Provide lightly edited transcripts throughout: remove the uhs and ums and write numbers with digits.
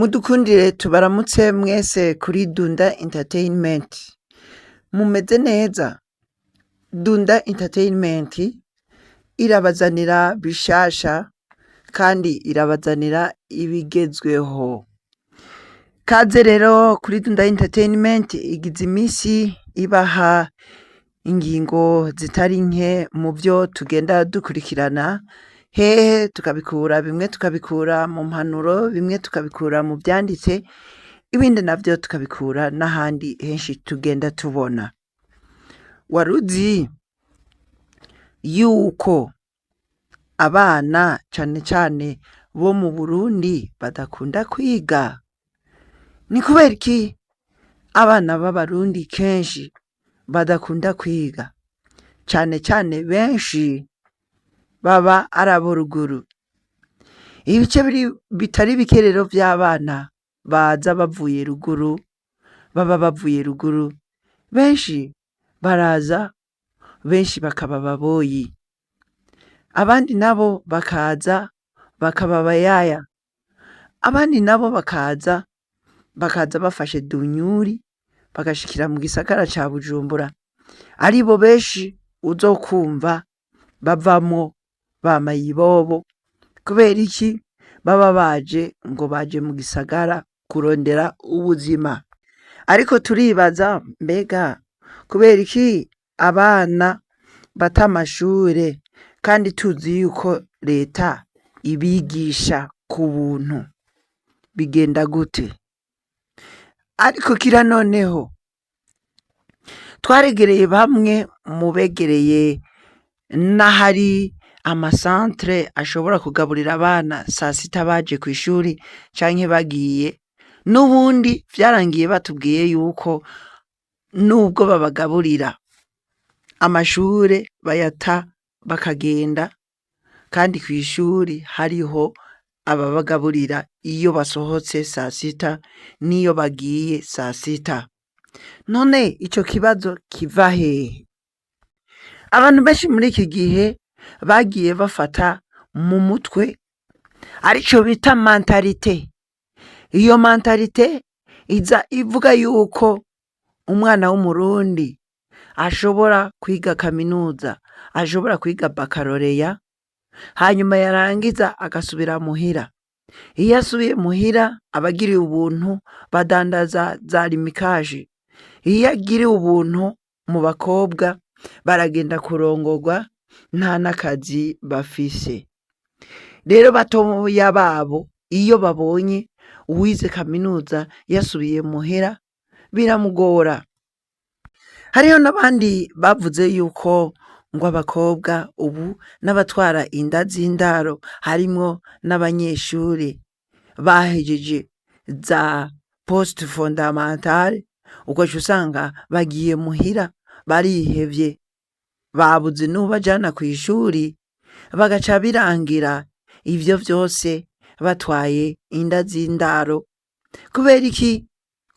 Mudukundire tubaramutse mwese kuri Dunda Entertainment. Mumeze neza? Dunda Entertainment irabazanira bishasha kandi irabazanira ibigezweho. Kaze rero kuri Dunda Entertainment igize imisi ibaha ingingo zitari nke mu vyo tugenda dukurikirana, hehe tukabikura, bimwe tukabikura mu mpanuro, bimwe tukabikura mu vyanditse, ibindi navyo tukabikura n'ahandi henshi tugenda tubona. Waruzi yuko abana cane cane bo mu Burundi badakunda kwiga? Ni kubera iki abana b'Abarundi kenshi badakunda kwiga? Cane cane benshi baba ari abo ruguru. Ibice bitari bike rero vy'abana baza bavuye ruguru, baba bavuye ruguru, benshi baraza, benshi bakaba ababoyi. Abandi nabo bakaza bakaba abayaya. Abandi nabo bakaza bafashe dunyuri bagashikira mu gisagara ca Bujumbura. Aribo benshi uzokumva bavamwo bamaye ibobo. Kubera iki? Baba baje ngo baje mu gisagara kurondera ubuzima. Ariko turibaza, mbega kubera iki abana bata amashure kandi tuzi yuko leta ibigisha ku buntu? Bigenda gute? Ariko kira noneho twaregereye bamwe mu begereye n'ahari amasantre ashobora kugaburira abana sasita baje kw'ishuri canke bagiye, n'ubundi vyarangiye batubwiye yuko nubwo babagaburira amashure bayata bakagenda, kandi kw'ishuri hariho ababagaburira iyo basohotse sasita n'iyo bagiye sasita. None ico kibazo kiva hehe? Abantu benshi muri iki gihe bagiye bafata mu mutwe arico bita mentalite. Iyo mentalite iza ivuga yuko umwana w'Umurundi ashobora kwiga kaminuza, ashobora kwiga bakaloreya, hanyuma yarangiza agasubira muhira. Iyo asubiye muhira abagiriye ubuntu badandaza za rimikaje. Iyo agiriye ubuntu mu bakobwa baragenda kurongorwa, nta n'akazi bafise. Rero batoya babo iyo babonye uwize kaminuza yasubiye muhira biramugora. Hariho n'abandi bavuze yuko ngo abakobwa ubu n'abatwara inda z'indaro harimwo n'abanyeshuri bahejeje za poste fondamentale, ugaca usanga bagiye muhira barihevye, babuze n'ubajana kw'ishuri, bagaca birangira ivyo vyose batwaye inda z'indaro. Kubera iki?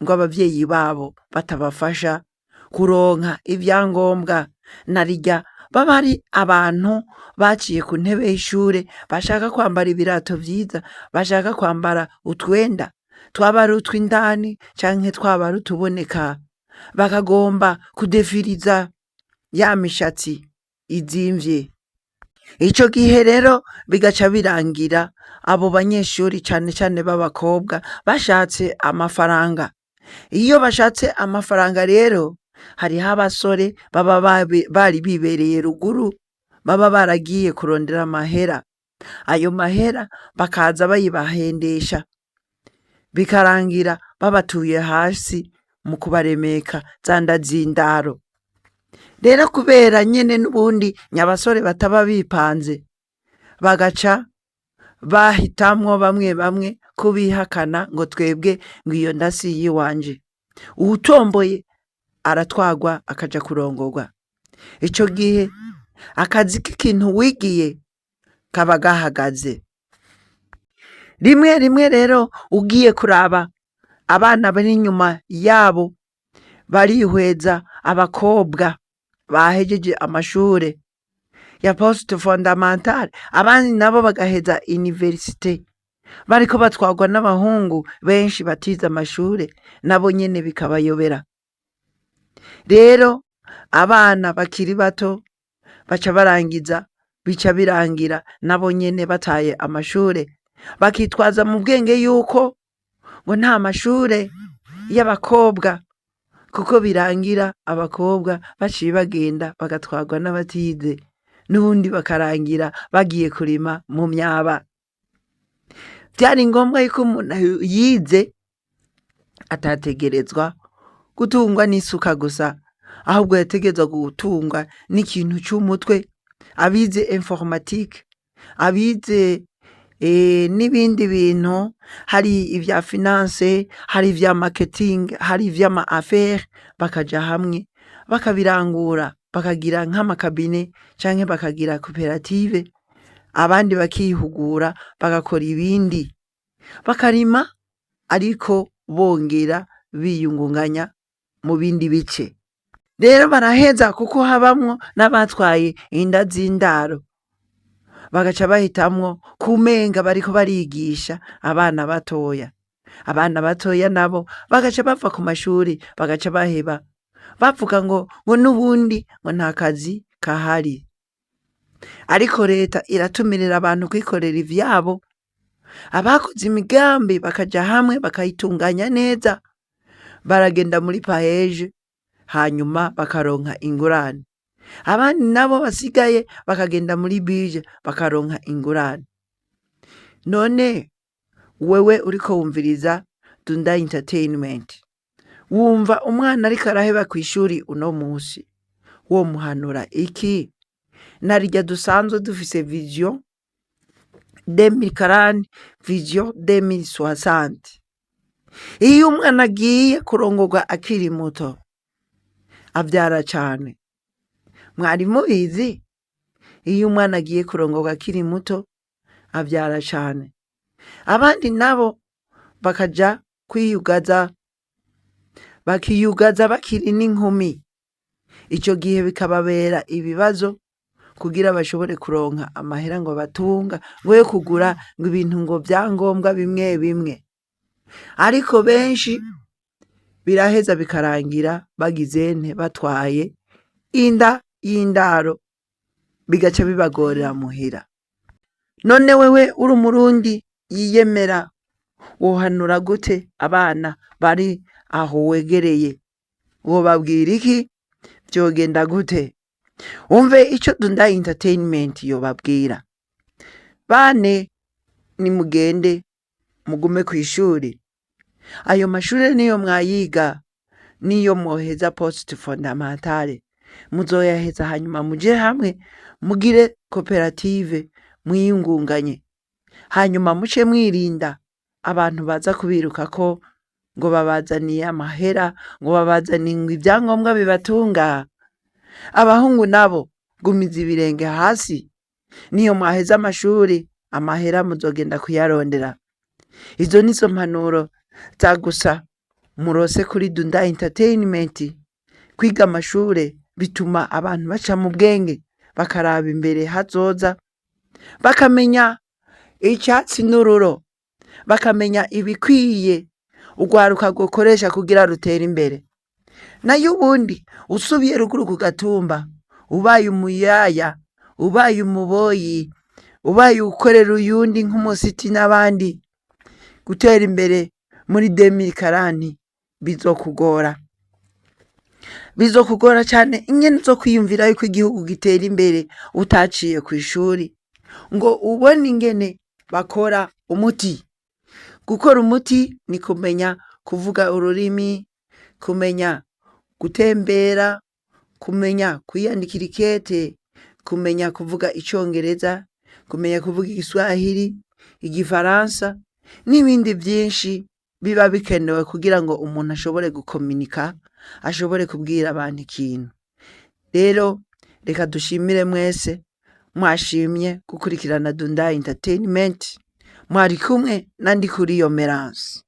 Ngo abavyeyi babo batabafasha kuronka ivyangombwa, narirya baba ari abantu baciye ku ntebe y'ishure, bashaka kwambara ibirato vyiza, bashaka kwambara utwenda, twaba ari utw'indani canke twaba ari utuboneka, bakagomba kudefiriza ya mishatsi izimvye. Ico gihe rero bigaca birangira abo banyeshuri cane cane b'abakobwa bashatse amafaranga. Iyo bashatse amafaranga rero hariho abasore baba bari bibereye ruguru, baba baragiye kurondera amahera. Ayo mahera bakaza bayibahendesha, bikarangira babatuye hasi mu kubaremeka za nda z'indaro. Rero kubera nyene n'ubundi nyabasore bataba bipanze, bagaca bahitamwo bamwe bamwe kubihakana ngo twebwe ngo iyo nda si iyiwanje. Uwutomboye aratwagwa akaja kurongorwa. Ico gihe akazi k'ikintu wigiye kaba gahagaze. Rimwe rimwe rero ugiye kuraba abana bari inyuma yabo barihweza abakobwa bahejeje amashure ya poste fondamentale, abandi nabo bagaheza universite, bariko batwarwa n'abahungu benshi batize amashure nabo nyene bikabayobera. Rero abana bakiri bato baca bica birangira nabo nyene bataye amashure, bakitwaza mu bwenge yuko ngo nta mashure y'abakobwa, kuko birangira abakobwa baciye bagenda bagatwarwa n'abatize, n'ubundi bakarangira bagiye kurima mu myaba. Vyari ngombwa yuko umuntu yize atategerezwa gutungwa n'isuka gusa, ahubwo yategerezwa gutungwa n'ikintu c'umutwe, abize informatique, abize n'ibindi bintu, hari ivya finance, hari ivya marketing, hari ivy'ama affaires, bakaja hamwe bakabirangura, bakagira nk'amakabine canke bakagira koperative, abandi bakihugura bagakora ibindi, bakarima ariko bongera biyungunganya mu bindi bice. Rero baraheza kuko habamwo n'abatwaye inda z'indaro, bagaca bahitamwo kumenga bariko barigisha abana batoya. Abana batoya nabo bagaca bava ku mashuri bagaca baheba, bavuga ngo n'ubundi ngo nta kazi kahari. Ariko leta iratumirira abantu kwikorera ivyabo, abakoze imigambi bakaja hamwe bakayitunganya neza, baragenda muri paeje hanyuma bakaronka ingurane. Abandi nabo basigaye bakagenda muri bije bakaronka ingurane. None wewe uriko wumviriza Dunda Entertainment, wumva umwana ariko araheba kw'ishuri uno musi, womuhanura iki? Narirya dusanzwe dufise vision 2040, vision 2060. Iyo umwana agiye kurongorwa akiri muto avyara cane. Mwari mubizi? Iyo umwana agiye kurongorwa akiri muto avyara cane. Abandi nabo bakaja kwiyugaza, bakiyugaza bakiri n'inkumi, ico gihe bikababera ibibazo kugira bashobore kuronka amahera ngo batunga, ngo yo kugura ngo ibintu ngo vyangombwa bimwe bimwe. Ariko benshi biraheza bikarangira bagizente batwaye inda y'indaro, bigaca bibagorera muhira. None wewe uri umurundi yiyemera, wohanura gute abana bari aho wegereye? Wobabwira iki? Vyogenda gute? Umve ico Dunda Entertainment yobabwira. Bane nimugende mugume kw'ishuri, ayo mashure niyo mwayiga, niyo mwoheza poste fondamentale, muzoyaheza hanyuma muje hamwe mugire koperative mwiyungunganye, hanyuma muce mwirinda abantu baza kubirukako ngo babazaniye amahera, ngo babazaniye ivyangombwa bibatunga. Abahungu nabo gumiza ibirenge hasi, niyo mwaheza amashuri amahera muzogenda kuyarondera. Izo nizo mpanuro zagusa murose kuri Dunda Entertainment. Kwiga amashure bituma abantu baca mu bwenge, bakaraba imbere hazoza, bakamenya icatsi n'ururo, bakamenya ibikwiye urwaruka rwokoresha kugira rutere imbere. Nayo ubundi usubiye ruguru ku gatumba, ubaye umuyaya, ubaye umuboyi, ubaye ukorera uyundi nk'umusiti n'abandi, gutera imbere muri 2040 bizokugora. Bizokugora cane ingene zo kwiyumvira yuko igihugu gitera imbere utaciye kw'ishuri ngo ubone ingene bakora umuti. Gukora umuti ni kumenya kuvuga ururimi, kumenya gutembera, kumenya kwiyandikira ikete, kumenya kuvuga icongereza, kumenya kuvuga igiswahili, igifaransa n'ibindi vyinshi biba bikenewe kugira ngo umuntu ashobore gukominika, ashobore kubwira abantu ikintu. Rero reka dushimire mwese mwashimye gukurikirana Dunda Entertainment. Mwari kumwe na Ndikuriyo Merance.